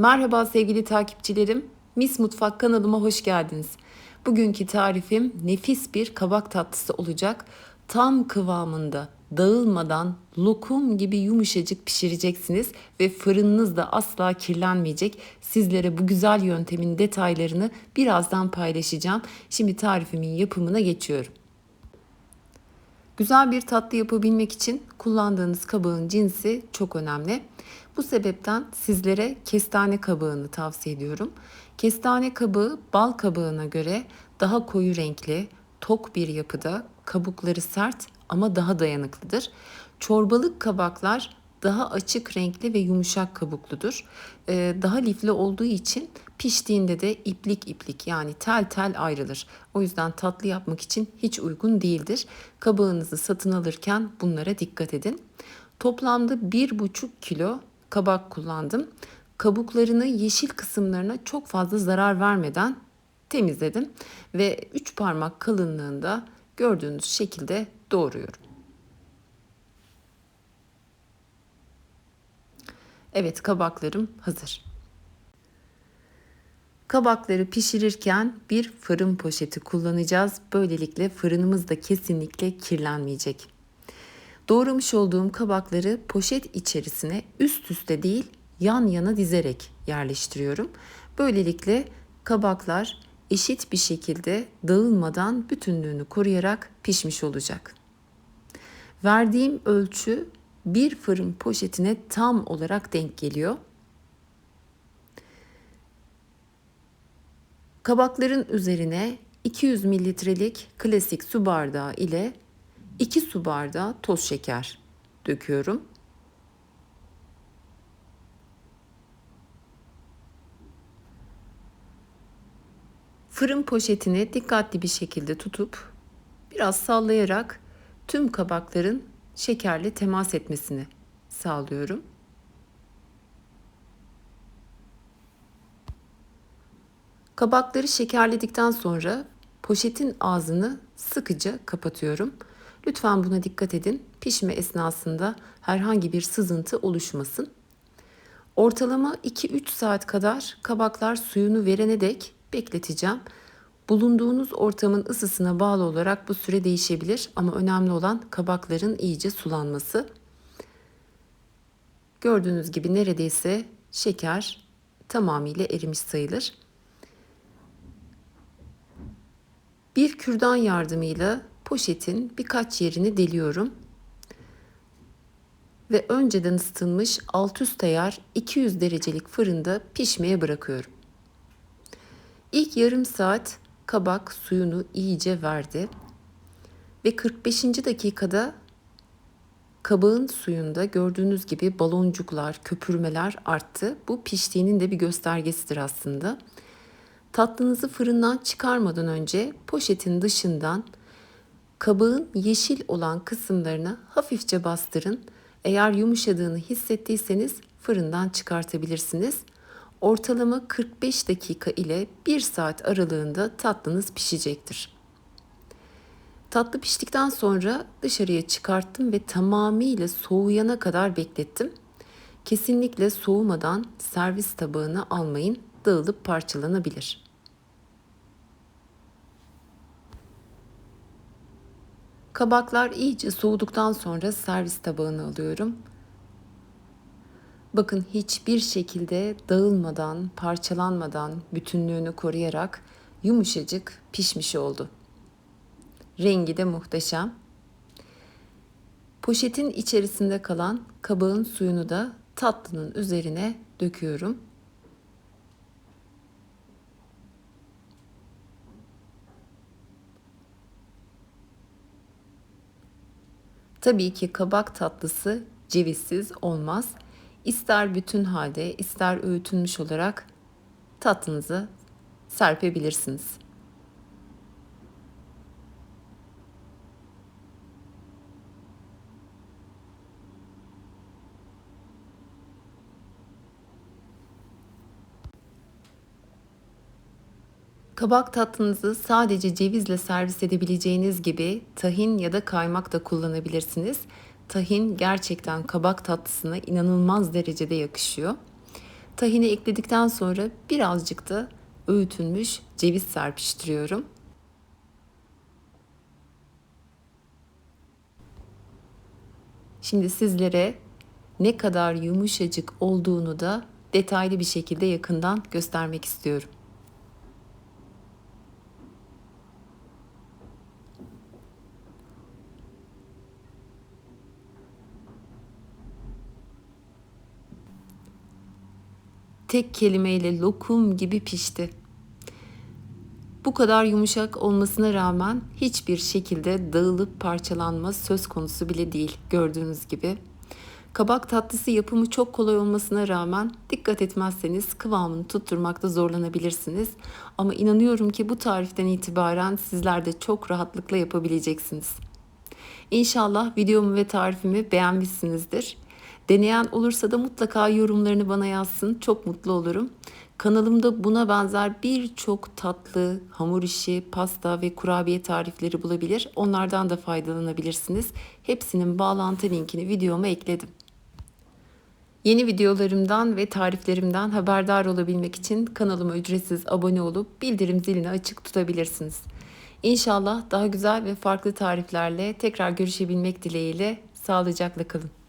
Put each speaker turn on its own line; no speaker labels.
Merhaba sevgili takipçilerim. Mis Mutfak kanalıma hoş geldiniz. Bugünkü tarifim nefis bir kabak tatlısı olacak. Tam kıvamında, dağılmadan lokum gibi yumuşacık pişireceksiniz ve fırınınız da asla kirlenmeyecek. Sizlere bu güzel yöntemin detaylarını birazdan paylaşacağım. Şimdi tarifimin yapımına geçiyorum. Güzel bir tatlı yapabilmek için kullandığınız kabağın cinsi çok önemli. Bu sebepten sizlere kestane kabağını tavsiye ediyorum. Kestane kabağı bal kabağına göre daha koyu renkli, tok bir yapıda, kabukları sert ama daha dayanıklıdır. Çorbalık kabaklar daha açık renkli ve yumuşak kabukludur. Daha lifli olduğu için piştiğinde de iplik iplik yani tel tel ayrılır. O yüzden tatlı yapmak için hiç uygun değildir. Kabağınızı satın alırken bunlara dikkat edin. Toplamda 1,5 kilo kabak kullandım. Kabuklarını yeşil kısımlarına çok fazla zarar vermeden temizledim ve 3 parmak kalınlığında gördüğünüz şekilde doğruyorum. Evet, kabaklarım hazır. Kabakları pişirirken bir fırın poşeti kullanacağız. Böylelikle fırınımız da kesinlikle kirlenmeyecek. Doğramış olduğum kabakları poşet içerisine üst üste değil yan yana dizerek yerleştiriyorum. Böylelikle kabaklar eşit bir şekilde dağılmadan bütünlüğünü koruyarak pişmiş olacak. Verdiğim ölçü bir fırın poşetine tam olarak denk geliyor. Kabakların üzerine 200 mililitrelik klasik su bardağı ile 2 su bardağı toz şeker döküyorum. Fırın poşetini dikkatli bir şekilde tutup biraz sallayarak tüm kabakların şekerle temas etmesini sağlıyorum. Kabakları şekerledikten sonra poşetin ağzını sıkıca kapatıyorum. Lütfen buna dikkat edin. Pişme esnasında herhangi bir sızıntı oluşmasın. Ortalama 2-3 saat kadar kabaklar suyunu verene dek bekleteceğim. Bulunduğunuz ortamın ısısına bağlı olarak bu süre değişebilir ama önemli olan kabakların iyice sulanması. Gördüğünüz gibi neredeyse şeker tamamıyla erimiş sayılır. Bir kürdan yardımıyla poşetin birkaç yerini deliyorum ve önceden ısıtılmış alt üst ayar 200 derecelik fırında pişmeye bırakıyorum. İlk yarım saat kabak suyunu iyice verdi ve 45. dakikada kabağın suyunda gördüğünüz gibi baloncuklar, köpürmeler arttı. Bu piştiğinin de bir göstergesidir aslında. Tatlınızı fırından çıkarmadan önce poşetin dışından kabağın yeşil olan kısımlarını hafifçe bastırın. Eğer yumuşadığını hissettiyseniz fırından çıkartabilirsiniz. Ortalama 45 dakika ile 1 saat aralığında tatlınız pişecektir. Tatlı piştikten sonra dışarıya çıkarttım ve tamamıyla soğuyana kadar beklettim. Kesinlikle soğumadan servis tabağına almayın, dağılıp parçalanabilir. Kabaklar iyice soğuduktan sonra servis tabağına alıyorum. Bakın hiçbir şekilde dağılmadan, parçalanmadan bütünlüğünü koruyarak yumuşacık pişmiş oldu. Rengi de muhteşem. Poşetin içerisinde kalan kabağın suyunu da tatlının üzerine döküyorum. Tabii ki kabak tatlısı cevizsiz olmaz. İster bütün halde, ister öğütülmüş olarak tatlınızı serpebilirsiniz. Kabak tatlınızı sadece cevizle servis edebileceğiniz gibi tahin ya da kaymak da kullanabilirsiniz. Tahin gerçekten kabak tatlısına inanılmaz derecede yakışıyor. Tahini ekledikten sonra birazcık da öğütülmüş ceviz serpiştiriyorum. Şimdi sizlere ne kadar yumuşacık olduğunu da detaylı bir şekilde yakından göstermek istiyorum. Tek kelimeyle lokum gibi pişti. Bu kadar yumuşak olmasına rağmen hiçbir şekilde dağılıp parçalanma söz konusu bile değil, gördüğünüz gibi. Kabak tatlısı yapımı çok kolay olmasına rağmen dikkat etmezseniz kıvamını tutturmakta zorlanabilirsiniz. Ama inanıyorum ki bu tariften itibaren sizler de çok rahatlıkla yapabileceksiniz. İnşallah videomu ve tarifimi beğenmişsinizdir. Deneyen olursa da mutlaka yorumlarını bana yazsın. Çok mutlu olurum. Kanalımda buna benzer birçok tatlı, hamur işi, pasta ve kurabiye tarifleri bulabilir. Onlardan da faydalanabilirsiniz. Hepsinin bağlantı linkini videoma ekledim. Yeni videolarımdan ve tariflerimden haberdar olabilmek için kanalıma ücretsiz abone olup bildirim zilini açık tutabilirsiniz. İnşallah daha güzel ve farklı tariflerle tekrar görüşebilmek dileğiyle sağlıcakla kalın.